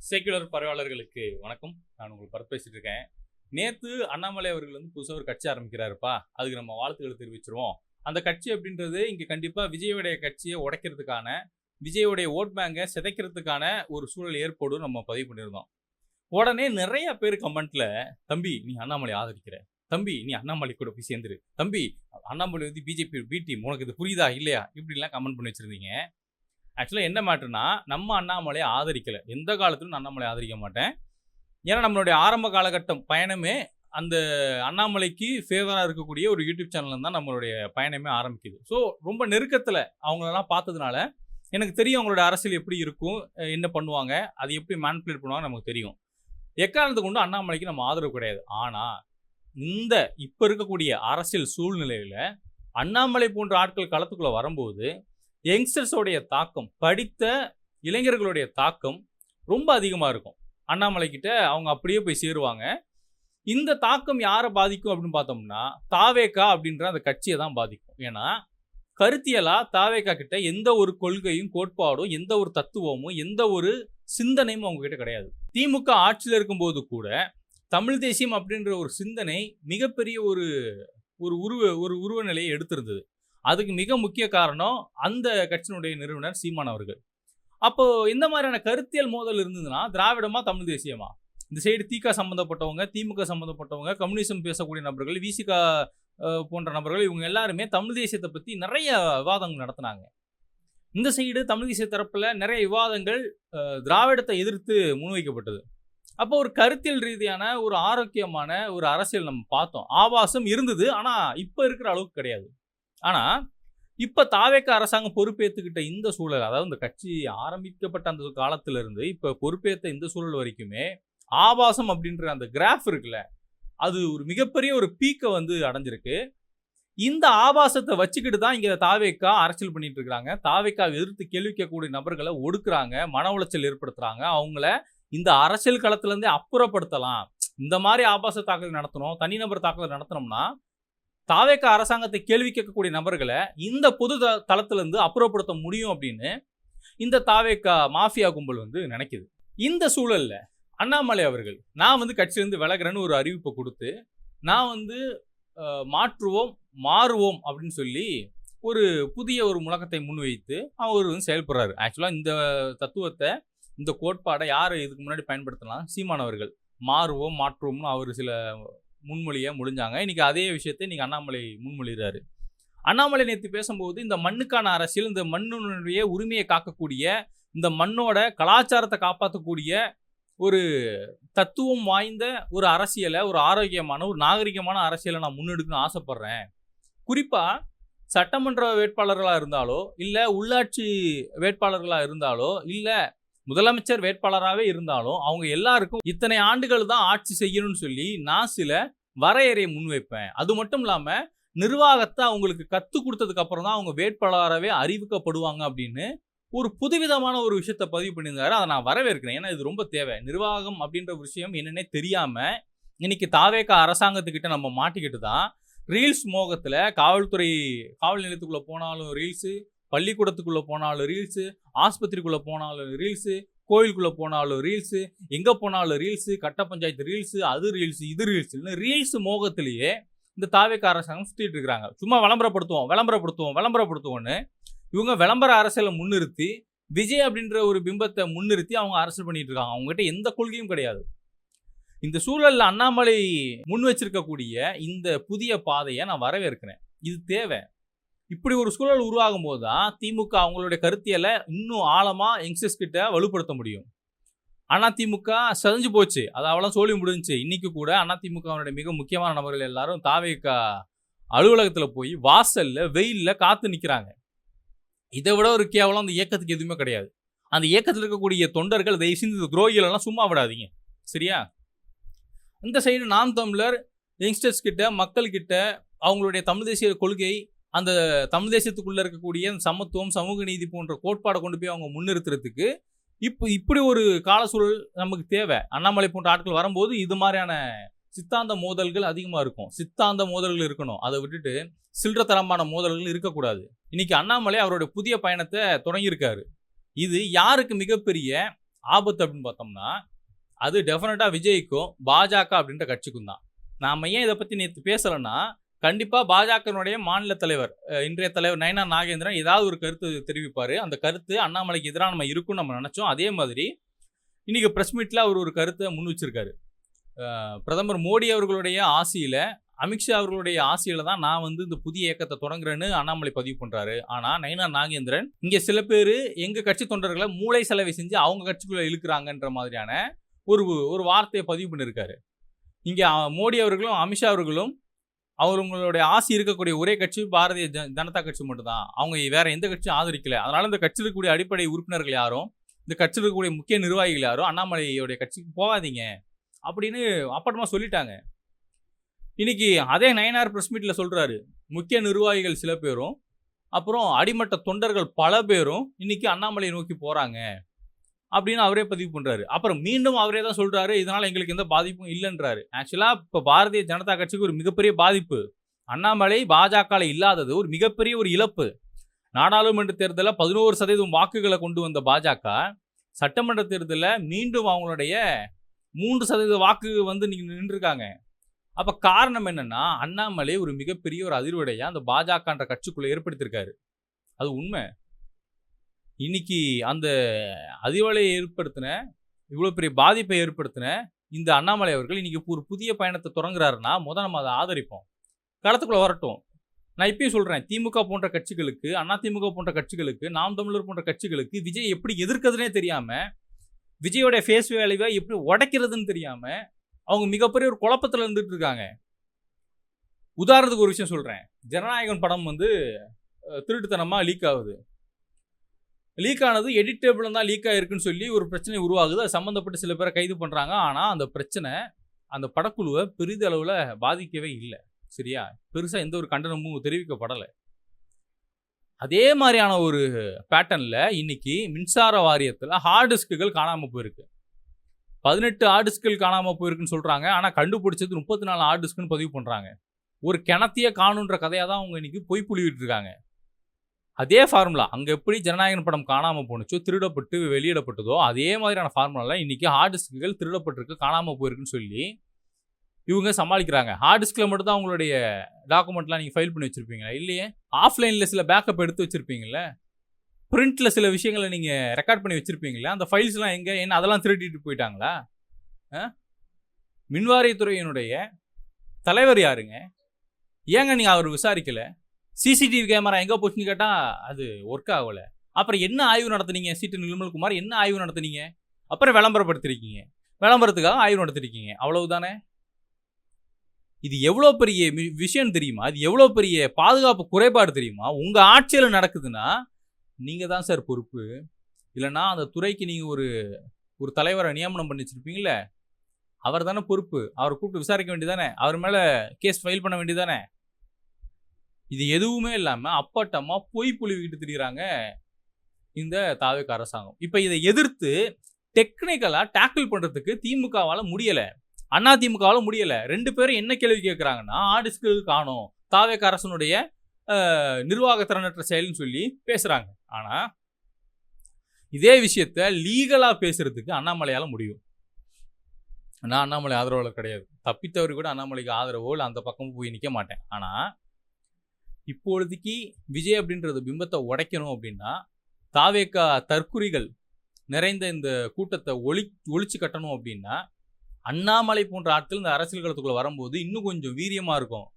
Secular பரவாளர்களுக்கு வணக்கம். நான் உங்களுக்கு பேசிட்டு இருக்கேன். நேத்து அண்ணாமலை அவர்கள் புதுசா ஒரு கட்சி ஆரம்பிக்கிறாருப்பா. அதுக்கு நம்ம வாழ்த்துக்களை தெரிவிச்சிருவோம். அந்த கட்சி அப்படின்றது இங்க கண்டிப்பா விஜயோடைய கட்சியை உடைக்கிறதுக்கான, விஜயோடைய ஓட் பேங்கை சிதைக்கிறதுக்கான ஒரு சூழல் ஏற்படும் நம்ம பதிவு பண்ணியிருந்தோம். உடனே நிறைய பேர் கமெண்ட்ல, தம்பி நீ அண்ணாமலை ஆதரிக்கிற, தம்பி நீ அண்ணாமலை கூட போய் சேர்ந்துரு, தம்பி அண்ணாமலை பிஜேபி பி டீம், உனக்கு இது புரியுதா இல்லையா, இப்படிலாம் கமெண்ட் பண்ணி வச்சிருந்தீங்க. ஆக்சுவலாக என்ன மேட்டர்னா, நம்ம அண்ணாமலையை ஆதரிக்கலை. எந்த காலத்திலும் நான் அண்ணாமலை ஆதரிக்க மாட்டேன். ஏன்னா நம்மளுடைய ஆரம்ப காலகட்டம் பயணமே அந்த அண்ணாமலைக்கு ஃபேவராக இருக்கக்கூடிய ஒரு யூடியூப் சேனல் தான் நம்மளுடைய பயணமே ஆரம்பிக்குது. ஸோ ரொம்ப நெருக்கத்தில் அவங்களெல்லாம் பார்த்ததுனால எனக்கு தெரியும் அவங்களோட அரசியல் எப்படி இருக்கும், என்ன பண்ணுவாங்க, அது எப்படி மேனிப்புலேட் பண்ணுவாங்க நமக்கு தெரியும். எக்காரணத்தை கொண்டு அண்ணாமலைக்கு நம்ம ஆதரவு கிடையாது. ஆனால் இந்த இப்போ இருக்கக்கூடிய அரசியல் சூழ்நிலையில் அண்ணாமலை போன்ற ஆட்கள் களத்துக்குள்ளே வரும்போது யங்ஸ்டர்ஸோடைய தாக்கம், படித்த இளைஞர்களுடைய தாக்கம் ரொம்ப அதிகமாக இருக்கும். அண்ணாமலை கிட்ட அவங்க அப்படியே போய் சேருவாங்க. இந்த தாக்கம் யாரை பாதிக்கும் அப்படின்னு பார்த்தோம்னா, தாவேகா அப்படின்ற அந்த கட்சியை தான் பாதிக்கும். ஏன்னா கருத்தியலா தாவேகா கிட்ட எந்த ஒரு கொள்கையும், கோட்பாடும், எந்த ஒரு தத்துவமும், எந்த ஒரு சிந்தனையும் அவங்க கிட்ட கிடையாது. திமுக ஆட்சியில் இருக்கும்போது கூட தமிழ் தேசியம் அப்படின்ற ஒரு சிந்தனை மிகப்பெரிய ஒரு உருவ நிலையை எடுத்திருந்தது. அதுக்கு மிக முக்கிய காரணம் அந்த கட்சியினுடைய நிறுவனர் சீமான் அவர்கள். அப்போ இந்த மாதிரியான கருத்தியல் மோதல் இருந்ததுன்னா, திராவிடமா தமிழ் தேசியமா? இந்த சைடு திக சம்பந்தப்பட்டவங்க, திமுக சம்பந்தப்பட்டவங்க, கம்யூனிசம் பேசக்கூடிய நபர்கள், விசிக போன்ற நபர்கள், இவங்க எல்லாருமே தமிழ் தேசியத்தை பற்றி நிறைய விவாதங்கள் நடத்தினாங்க. இந்த சைடு தமிழ் தேசிய தரப்பில் நிறைய விவாதங்கள் திராவிடத்தை எதிர்த்து முன்வைக்கப்பட்டது. அப்போ ஒரு கருத்தியல் ரீதியான ஒரு ஆரோக்கியமான ஒரு அரசியல் நம்ம பார்த்தோம். ஆபாசம் இருந்தது, ஆனால் இப்போ இருக்கிற அளவுக்கு கிடையாது. ஆனால் இப்போ தாவேகா அரசாங்கம் பொறுப்பேற்றுக்கிட்ட இந்த சூழல், அதாவது இந்த கட்சி ஆரம்பிக்கப்பட்ட அந்த காலத்திலிருந்து இப்போ பொறுப்பேற்ற இந்த சூழல் வரைக்குமே ஆபாசம் அப்படின்ற அந்த கிராஃப் இருக்குல்ல, அது ஒரு மிகப்பெரிய ஒரு பீக்கை அடைஞ்சிருக்கு. இந்த ஆபாசத்தை வச்சுக்கிட்டு தான் இங்கே தாவேகா அரசியல் பண்ணிட்டு இருக்கிறாங்க. தாவேகாவை எதிர்த்து கேள்வி கேட்கக்கூடிய நபர்களை ஒடுக்குறாங்க, மன உளைச்சல் ஏற்படுத்துறாங்க. அவங்கள இந்த அரசியல் களத்திலேருந்தே அப்புறப்படுத்தலாம். இந்த மாதிரி ஆபாச தாக்குதல் நடத்தணும், தனிநபர் தாக்குதல் நடத்தினோம்னா தாவேகா அரசாங்கத்தை கேள்வி கேட்கக்கூடிய நபர்களை இந்த பொது தளத்திலிருந்து அப்புறப்படுத்த முடியும் அப்படின்னு இந்த தாவேகா மாஃபியா கும்பல் நினைக்குது. இந்த சூழல்ல அண்ணாமலை அவர்கள் நான் கட்சியிலிருந்து விலகிறேன்னு ஒரு அறிவிப்பை கொடுத்து, நான் மாற்றுவோம் மாறுவோம் அப்படின்னு சொல்லி ஒரு புதிய ஒரு முழக்கத்தை முன்வைத்து அவர் செயல்படுறாரு. ஆக்சுவலாக இந்த தத்துவத்தை, இந்த கோட்பாடை யார் இதுக்கு முன்னாடி பயன்படுத்தலாம்? சீமான் அவர்கள் மாறுவோம் மாற்றுவோம்னு அவர் சில முன்மொழியை முடிஞ்சாங்க. இன்னைக்கு அதே விஷயத்தை இன்னைக்கு அண்ணாமலை முன்மொழிகிறாரு. அண்ணாமலை நேற்று பேசும்போது இந்த மண்ணுக்கான அரசியல், இந்த மண்ணுடைய உரிமையை காக்கக்கூடிய, இந்த மண்ணோட கலாச்சாரத்தை காப்பாற்றக்கூடிய ஒரு தத்துவம் வாய்ந்த ஒரு அரசியலை, ஒரு ஆரோக்கியமான ஒரு நாகரிகமான அரசியலை நான் முன்னெடுக்கணும்னு ஆசைப்படுறேன். குறிப்பாக சட்டமன்ற வேட்பாளர்களாக இருந்தாலோ, இல்லை உள்ளாட்சி வேட்பாளர்களாக இருந்தாலோ, இல்லை முதலமைச்சர் வேட்பாளராகவே இருந்தாலும் அவங்க எல்லாருக்கும் இத்தனை ஆண்டுகள் தான் ஆட்சி செய்யணும்னு சொல்லி நான் சில வரையறையை முன்வைப்பேன். அது மட்டும் இல்லாமல் நிர்வாகத்தை அவங்களுக்கு கற்றுக் கொடுத்ததுக்கு அப்புறம் தான் அவங்க வேட்பாளராகவே அறிவிக்கப்படுவாங்க அப்படின்னு ஒரு புதுவிதமான ஒரு விஷயத்த பதிவு பண்ணியிருந்தாரு. அதை நான் வரவேற்கிறேன். ஏன்னா இது ரொம்ப தேவை. நிர்வாகம் அப்படின்ற விஷயம் என்னன்னே தெரியாமல் இன்னைக்கு தாவேகா அரசாங்கத்துக்கிட்ட நம்ம மாட்டிக்கிட்டு தான் ரீல்ஸ் மோகத்தில் காவல் நிலையத்துக்குள்ளே போனாலும் ரீல்ஸு, பள்ளிக்கூடத்துக்குள்ளே போனாலும் ரீல்ஸு, ஆஸ்பத்திரிக்குள்ளே போனாலும் ரீல்ஸு, கோயிலுக்குள்ளே போனாலும் ரீல்ஸு, எங்கே போனாலும் ரீல்ஸு, கட்ட பஞ்சாயத்து ரீல்ஸு, அது ரீல்ஸு, இது ரீல்ஸுன்னு ரீல்ஸ் மோகத்திலேயே இந்த தாவேகா அரசாங்கம் சுற்றிட்டு இருக்கிறாங்க. சும்மா விளம்பரப்படுத்துவோம்னு இவங்க விளம்பர அரசியலை முன்னிறுத்தி, விஜய் அப்படின்ற ஒரு பிம்பத்தை முன்னிறுத்தி அவங்க அரசியல் பண்ணிட்டு இருக்காங்க. அவங்ககிட்ட எந்த கொள்கையும் கிடையாது. இந்த சூழலில் அண்ணாமலை முன் வச்சிருக்கக்கூடிய இந்த புதிய பாதையை நான் வரவேற்கிறேன். இது தேவை. இப்படி ஒரு சூழல் உருவாகும் போது தான் திமுக அவங்களுடைய கருத்தியலை இன்னும் ஆழமாக யங்ஸ்டர்ஸ் கிட்ட வலுப்படுத்த முடியும். அதிமுக செதஞ்சு போச்சு, அது அவ்வளோ சோழி முடிஞ்சிச்சு. இன்னைக்கு கூட அதிமுகவுடைய மிக முக்கியமான நபர்கள் எல்லாரும் தாவேகா அலுவலகத்தில் போய் வாசல்ல வெயிலில் காத்து நிற்கிறாங்க. இதை விட ஒரு கேவலம் அந்த இயக்கத்துக்கு எதுவுமே கிடையாது. அந்த இயக்கத்தில் இருக்கக்கூடிய தொண்டர்கள் தயவு செஞ்சு இந்த துரோகிகளெல்லாம் சும்மா விடாதீங்க, சரியா? இந்த சைடு நாம் தமிழர் யங்ஸ்டர்ஸ் கிட்ட, மக்கள்கிட்ட அவங்களுடைய தமிழ் தேசிய கொள்கை, அந்த தமிழ் தேசியத்துக்குள்ளே இருக்கக்கூடிய சமத்துவம், சமூக நீதி போன்ற கோட்பாடை கொண்டு போய் அவங்க முன்னிறுத்துறதுக்கு இப்படி ஒரு கால சூழல் நமக்கு தேவை. அண்ணாமலை போன்ற ஆட்கள் வரும்போது இது மாதிரியான சித்தாந்த மோதல்கள் அதிகமாக இருக்கும். சித்தாந்த மோதல்கள் இருக்கணும், அதை விட்டுட்டு சில்லறத்தனமான மோதல்கள் இருக்கக்கூடாது. இன்னைக்கு அண்ணாமலை அவருடைய புதிய பயணத்தை தொடங்கியிருக்காரு. இது யாருக்கு மிகப்பெரிய ஆபத்து அப்படின்னு பார்த்தோம்னா, அது டெஃபினட்டா விஜய்க்கும், பாஜக அப்படின்ற கட்சிக்கும் தான். நாம ஏன் இத பத்தி நேத்து பேசலன்னா, கண்டிப்பா பாஜகனுடைய மாநில தலைவர், இன்றைய தலைவர் நயினார் நாகேந்திரன் ஏதாவது ஒரு கருத்து தெரிவிப்பாரு. அந்த கருத்து அண்ணாமலைக்கு எதிரா நம்ம இருக்கும்னு நம்ம நெனச்சோம். அதே மாதிரி இன்னைக்கு பிரஸ் மீட்ல அவர் ஒரு கருத்த முன் வச்சிருக்காரு. பிரதமர் மோடி அவர்களுடைய ஆசியில, அமித்ஷா அவர்களுடைய ஆசியில தான் நான் வந்து இந்த புதிய இயக்கத்த தொடங்குறேன்னு அண்ணாமலை பதிவு பண்றாரு. ஆனா நயினார் நாகேந்திரன் இங்க சில பேரு எங்க கட்சி தொண்டர்கள மூளை செலவை செஞ்சு அவங்க கட்சிக்குள்ள இழுக்குறாங்கன்ற மாதிரியான ஒரு வார்த்தைய பதிவு பண்ணியிருக்காரு. இங்க மோடி அவர்களும், அமித்ஷா அவர்களும் அவங்களுடைய ஆசி இருக்கக்கூடிய ஒரே கட்சி பாரதிய ஜனதா கட்சி மட்டும்தான். அவங்க வேற எந்த கட்சியும் ஆதரிக்கல. அதனால இந்த கட்சியில் இருக்கக்கூடிய அடிப்படை உறுப்பினர்கள் யாரும், இந்த கட்சியில் இருக்கக்கூடிய முக்கிய நிர்வாகிகள் யாரும் அண்ணாமலையோடைய கட்சிக்கு போகாதீங்க அப்படின்னு அப்பட்டமா சொல்லிட்டாங்க. இன்னைக்கு அதே நயினார் பிரஸ் மீட்ல சொல்றாரு, முக்கிய நிர்வாகிகள் சில பேரும், அப்புறம் அடிமட்ட தொண்டர்கள் பல பேரும் இன்னைக்கு அண்ணாமலையை நோக்கி போறாங்க அப்படின்னு அவரே பதிவு பண்றாரு. அப்புறம் மீண்டும் அவரே தான் சொல்றாரு, இதனால எங்களுக்கு எந்த பாதிப்பும் இல்லைன்றாரு. ஆக்சுவலா இப்ப பாரதிய ஜனதா கட்சிக்கு ஒரு மிகப்பெரிய பாதிப்பு. அண்ணாமலை பாஜக இல்லாதது ஒரு மிகப்பெரிய ஒரு இழப்பு. நாடாளுமன்ற தேர்தலில் 11% வாக்குகளை கொண்டு வந்த பாஜக, சட்டமன்ற தேர்தலில் மீண்டும் அவங்களுடைய 3% வாக்கு வந்து நின்றுருக்காங்க. அப்ப காரணம் என்னன்னா, அண்ணாமலை ஒரு மிகப்பெரிய ஒரு அதிர்வடைய அந்த பாஜகன்ற கட்சிக்குள்ள ஏற்படுத்தியிருக்காரு. அது உண்மை. இன்னைக்கு அந்த அதிர்வலையை ஏற்படுத்தின, இவ்வளோ பெரிய பாதிப்பை ஏற்படுத்தின இந்த அண்ணாமலை அவர்கள் இன்னைக்கு ஒரு புதிய பயணத்தை தொடங்குறாருன்னா, நம்ம அதை ஆதரிப்போம். களத்துக்குள்ள வரட்டும். நான் இப்பயும் சொல்றேன், திமுக போன்ற கட்சிகளுக்கு, அதிமுக போன்ற கட்சிகளுக்கு, நாம் தமிழர் போன்ற கட்சிகளுக்கு விஜய் எப்படி எதிர்க்கிறதுனே தெரியாம, விஜயோட ஃபேஸ் வேல்யூவை எப்படி உடைக்கிறதுன்னு தெரியாம, அவங்க மிகப்பெரிய ஒரு குழப்பத்தில் இருந்துட்டு இருக்காங்க. உதாரணத்துக்கு ஒரு விஷயம் சொல்றேன். ஜனநாயகன் படம் வந்து திருட்டுத்தனமா லீக் ஆகுது. லீக் ஆனது எடிட்டபிள் தான் லீக் ஆயிருக்குன்னு சொல்லி ஒரு பிரச்சனை உருவாகுது. அது சம்மந்தப்பட்டு சில பேரை கைது பண்றாங்க. ஆனா அந்த பிரச்சனை அந்த படக்குழுவை பெரிதளவுல பாதிக்கவே இல்லை. சரியா? பெருசா எந்த ஒரு கண்டனமும் தெரிவிக்கப்படலை. அதே மாதிரியான ஒரு பேட்டர்ன்ல இன்னைக்கு மின்சார வாரியத்தில் ஹார்ட் டிஸ்க்குகள் காணாம போயிருக்கு. 18 ஹார்ட் டிஸ்க்குகள் காணாம போயிருக்குன்னு சொல்றாங்க. ஆனா கண்டுபிடிச்சது 34 ஹார்ட் டிஸ்க்குன்னு பதிவு பண்றாங்க. ஒரு கிணத்தையே காணுன்ற கதையா தான் அவங்க இன்னைக்கு பொய் புளிவிட்டு இருக்காங்க. அதே ஃபார்முலா அங்க எப்படி ஜனநாயகன் படம் காணாம போனுச்சோ, திருடப்பட்டு வெளியிடப்பட்டதோ, அதே மாதிரியான ஃபார்முலால இன்னைக்கு ஹார்ட் டிஸ்க்குகள் திருடப்பட்டிருக்கு, காணாம போயிருக்குன்னு சொல்லி இவங்க சமாளிக்கிறாங்க. ஹார்ட் டிஸ்க்ல மட்டும் தான் உங்களுடைய டாக்குமெண்ட்லாம் நீங்க ஃபைல் பண்ணி வச்சிருப்பீங்களா? இல்லையே. ஆஃப்லைன்ல சில பேக்கப் எடுத்து வச்சிருப்பீங்கல்ல. பிரிண்ட்ல சில விஷயங்களை நீங்க ரெக்கார்ட் பண்ணி வச்சிருப்பீங்களா? அந்த ஃபைல்ஸ்லாம் எங்க? என்ன அதெல்லாம் திருடிட்டு போயிட்டாங்களா? மின்வாரியத்துறையினுடைய தலைவர் யாருங்க? ஏங்க நீங்க அவர் விசாரிக்கல? சிசிடிவி கேமரா எங்க போச்சுன்னு கேட்டா அது ஒர்க் ஆகல. அப்புறம் என்ன ஆய்வு நடத்துனீங்க? சீட்டு நிர்மல்குமார் என்ன ஆய்வு நடத்துனீங்க? அப்புறம் விளம்பரப்படுத்திருக்கீங்க. விளம்பரத்துக்காக ஆய்வு நடத்திருக்கீங்க. அவ்வளவுதானே. இது எவ்வளோ பெரிய விஷயம் தெரியுமா? இது எவ்வளோ பெரிய பாதுகாப்பு குறைபாடு தெரியுமா? உங்க ஆட்சியில் நடக்குதுன்னா நீங்க தான் சார் பொறுப்பு. இல்லைன்னா அந்த துறைக்கு நீங்க ஒரு தலைவரை நியமனம் பண்ணி வச்சிருப்பீங்களே, அவர் தானே பொறுப்பு. அவரை கூப்பிட்டு விசாரிக்க வேண்டியதானே? அவர் மேல கேஸ் ஃபைல் பண்ண வேண்டியதானே? இது எதுவுமே இல்லாம அப்பட்டமா பொய் புலிவிக்கிட்டு திரிகிறாங்க இந்த தாவேக அரசாங்கம். இப்ப இதை எதிர்த்து டெக்னிக்கலா டேக்கிள் பண்றதுக்கு திமுகவால முடியல, அதிமுகவால முடியல. 2 பேரும் என்ன கேள்வி கேட்கறாங்கன்னா, ஆடிஸ்க்கு காணோம், தாவேக அரசனுடைய நிர்வாக திறனற்ற செயல்னு சொல்லி பேசுறாங்க. ஆனா இதே விஷயத்த லீகலா பேசுறதுக்கு அண்ணாமலையால முடியும். நான் அண்ணாமலை ஆதரவாளர் கிடையாது. தப்பித்தவரு கூட அண்ணாமலைக்கு ஆதரவோ இல்லை அந்த பக்கமும் போய் நிற்க மாட்டேன். ஆனா இப்பொழுதைக்கு விஜய் அப்படின்றது பிம்பத்தை உடைக்கணும் அப்படின்னா, தாவேகா தற்குறிகள் நிறைந்த இந்த கூட்டத்தை ஒழிச்சு கட்டணும் அப்படின்னா, அண்ணாமலை போன்ற ஆட்கள் இந்த அரசியல் களத்துக்குள்ள வரும்போது இன்னும் கொஞ்சம் வீரியமா இருக்கும்,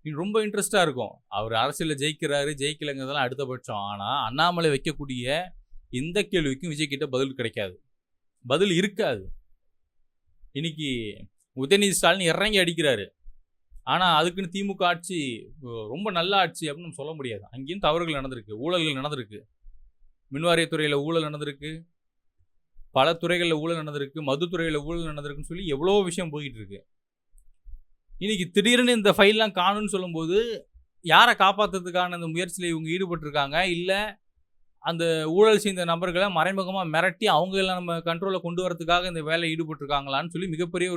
ரொம்ப இன்ட்ரெஸ்டா இருக்கும். அவர் அரசியலில் ஜெயிக்கிறாரு ஜெயிக்கலைங்கிறதெல்லாம் அடுத்த பட்சம். ஆனா அண்ணாமலை வைக்கக்கூடிய எந்த கேள்விக்கும் விஜய் கிட்ட பதில் கிடைக்காது, பதில் இருக்காது. இன்னைக்கு உதயநிதி ஸ்டாலின் இறங்கி அடிக்கிறாரு. ஆனா அதுக்குன்னு திமுக ஆட்சி ரொம்ப நல்ல ஆட்சி அப்படின்னு நம்ம சொல்ல முடியாது. அங்கேயும் தவறுகள் நடந்திருக்கு, ஊழல்கள் நடந்திருக்கு. மின்வாரியத்துறையில ஊழல் நடந்திருக்கு, பல துறைகளில் ஊழல் நடந்திருக்கு, மதுத்துறையில் ஊழல் நடந்திருக்குன்னு சொல்லி எவ்வளோ விஷயம் போயிட்டு இருக்கு. இன்னைக்கு திடீர்னு இந்த ஃபைல்லாம் காணும்னு சொல்லும்போது யாரை காப்பாற்றுறதுக்கான அந்த முயற்சியில் இவங்க ஈடுபட்டிருக்காங்க, இல்லை அந்த ஊழல் செய்த நபர்களை மறைமுகமாக மிரட்டி அவங்க எல்லாம் நம்ம கண்ட்ரோலில் கொண்டு வரதுக்காக இந்த வேலையை ஈடுபட்டிருக்காங்களான்னு சொல்லி மிகப்பெரிய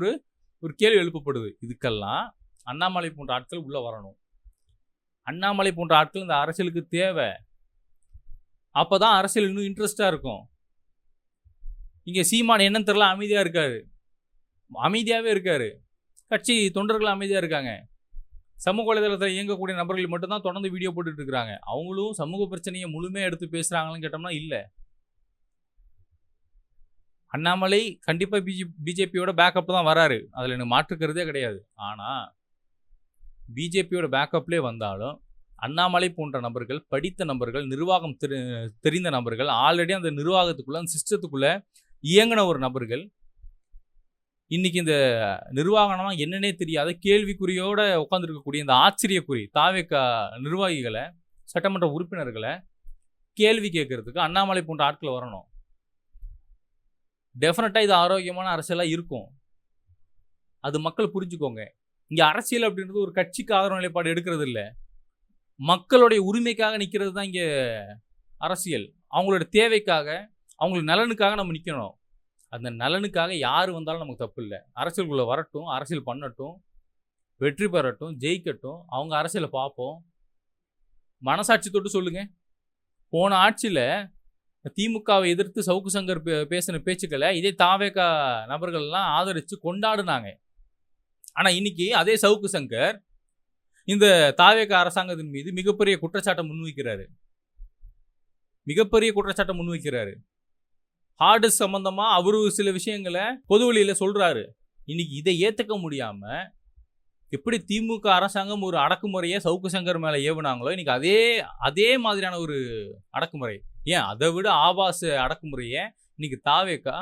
ஒரு கேள்வி எழுப்பப்படுது. இதுக்கெல்லாம் அண்ணாமலை போன்ற ஆட்கள் உள்ள வரணும். அண்ணாமலை போன்ற ஆட்கள் இந்த அரசியலுக்கு தேவை. அப்பதான் அரசியல் இன்னும் இன்ட்ரெஸ்டா இருக்கும். இங்கே சீமான் என்னன்னு தெரியல அமைதியாக இருக்காரு, அமைதியாகவே இருக்காரு. கட்சி தொண்டர்கள் அமைதியாக இருக்காங்க. சமூக வலைதளத்தில் இயங்கக்கூடிய நபர்கள் மட்டும்தான் தொடர்ந்து வீடியோ போட்டுட்டு இருக்கிறாங்க. அவங்களும் சமூக பிரச்சனையை முழுமையாக எடுத்து பேசுகிறாங்கன்னு கேட்டோம்னா இல்லை. அண்ணாமலை கண்டிப்பாக பிஜேபியோட பேக்கப் தான் வராரு, அதில் எனக்கு மாற்றுக்கிறதே கிடையாது. ஆனால் பிஜேபியோட பேக்கப்லேயே வந்தாலும் அண்ணாமலை போன்ற நபர்கள், படித்த நபர்கள், நிர்வாகம் தெரிந்த நபர்கள், ஆல்ரெடி அந்த நிர்வாகத்துக்குள்ளே அந்த சிஸ்டத்துக்குள்ளே இயங்கின ஒரு நபர்கள், இன்னைக்கு இந்த நிர்வாகம்னா என்னன்னே தெரியாத கேள்விக்குறியோட உட்காந்துருக்கக்கூடிய இந்த ஆச்சரியக்குறி தாவேக நிர்வாகிகளை, சட்டமன்ற உறுப்பினர்களை கேள்வி கேட்கறதுக்கு அண்ணாமலை போன்ற ஆட்கள் வரணும். டெஃபினட்டாக இது ஆரோக்கியமான அரசியலாக இருக்கும். அது மக்கள் புரிஞ்சுக்கோங்க. இங்கே அரசியல் அப்படின்றது ஒரு கட்சிக்கு ஆதரவு நிலைப்பாடு எடுக்கிறது இல்லை, மக்களுடைய உரிமைக்காக நிற்கிறது தான் இங்கே அரசியல். அவங்களோட தேவைக்காக, அவங்களோட நலனுக்காக நம்ம நிற்கணும். அந்த நலனுக்காக யார் வந்தாலும் நமக்கு தப்பு இல்லை. அரசியலுக்குள்ளே வரட்டும், அரசியல் பண்ணட்டும், வெற்றி பெறட்டும், ஜெயிக்கட்டும், அவங்க அரசியலை பார்ப்போம். மனசாட்சி தொட்டு சொல்லுங்கள். போன ஆட்சியில் திமுகவை எதிர்த்து சவுக்கு சங்கர் பேசின பேச்சுக்களை இதே தாவேக நபர்கள்லாம் ஆதரித்து கொண்டாடுனாங்க. ஆனால் இன்னைக்கு அதே சவுக்கு சங்கர் இந்த தாவேக அரசாங்கத்தின் மீது மிகப்பெரிய குற்றச்சாட்டை முன்வைக்கிறாரு. ஹார்டஸ் சம்பந்தமா அவரு சில விஷயங்களை பொது வழியில சொல்றாரு. இன்னைக்கு இதை ஏத்துக்க முடியாம எப்படி திமுக அரசாங்கம் ஒரு அடக்குமுறையை சவுக்கு சங்கர் மேல ஏவுனாங்களோ, இன்னைக்கு அதே மாதிரியான ஒரு அடக்குமுறை, ஏன் அதை விட ஆபாச அடக்குமுறையை இன்னைக்கு தாவேகா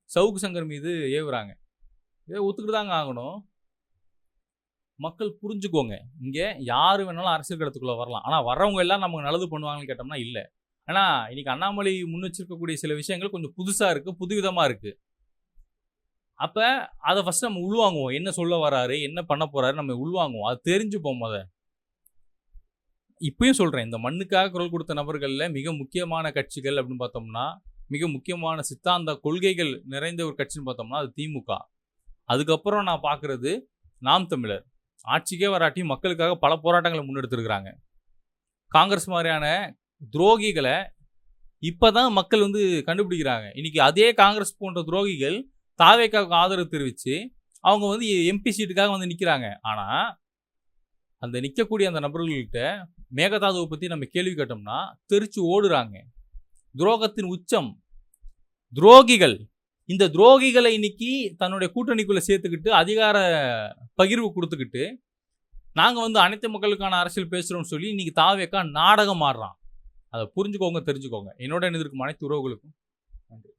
சவுக்கு சங்கர் மீது ஏவுறாங்க. இதை ஒத்துக்கிட்டு தாங்க ஆகணும். மக்கள் புரிஞ்சுக்கோங்க. இங்கே யார் வேணாலும் அரசியல் களத்துக்குள்ளே வரலாம், ஆனால் வர்றவங்க எல்லாம் நமக்கு நல்லது பண்ணுவாங்கன்னு கேட்டோம்னா இல்லை. ஆனால் இன்னைக்கு அண்ணாமலை முன் வச்சிருக்கக்கூடிய சில விஷயங்கள் கொஞ்சம் புதுசாக இருக்குது, புதுவிதமாக இருக்குது. அப்போ அதை ஃபஸ்ட் நம்ம உள்வாங்குவோம். என்ன சொல்ல வராரு, என்ன பண்ண போகிறாரு, நம்ம உள்வாங்குவோம். அது தெரிஞ்சுப்போம். இப்பயும் சொல்கிறேன், இந்த மண்ணுக்காக குரல் கொடுத்த நபர்களில் மிக முக்கியமான கட்சிகள் அப்படின்னு பார்த்தோம்னா, மிக முக்கியமான சித்தாந்த கொள்கைகள் நிறைந்த ஒரு கட்சின்னு பார்த்தோம்னா அது திமுக. அதுக்கப்புறம் நான் பார்க்குறது நாம் தமிழர். ஆட்சிக்கே வராட்டி மக்களுக்காக பல போராட்டங்களை முன்னெடுத்துருக்கிறாங்க. காங்கிரஸ் மாதிரியான துரோகிகளை இப்போ தான் மக்கள் கண்டுபிடிக்கிறாங்க. இன்றைக்கி அதே காங்கிரஸ் போன்ற துரோகிகள் தாவேக்காவுக்கு ஆதரவு தெரிவித்து அவங்க எம்பி சீட்டுக்காக நிற்கிறாங்க. ஆனால் அந்த நிற்கக்கூடிய அந்த நபர்கள்கிட்ட மேகதாதுவை பற்றி நம்ம கேள்வி கேட்டோம்னா தெரிச்சு ஓடுறாங்க. துரோகத்தின் உச்சம் துரோகிகள். இந்த துரோகிகளை இன்னைக்கு தன்னுடைய கூட்டணிக்குள்ளே சேர்த்துக்கிட்டு அதிகார பகிர்வு கொடுத்துக்கிட்டு நாங்கள் அனைத்து மக்களுக்கான அரசியல் பேசுகிறோம்னு சொல்லி இன்னைக்கு தாவேக்கா நாடகம் ஆடுறான். அதை புரிஞ்சுக்கோங்க, தெரிஞ்சுக்கோங்க. என்னோட இருக்கும் அனைத்து உறவுகளுக்கும் நன்றி.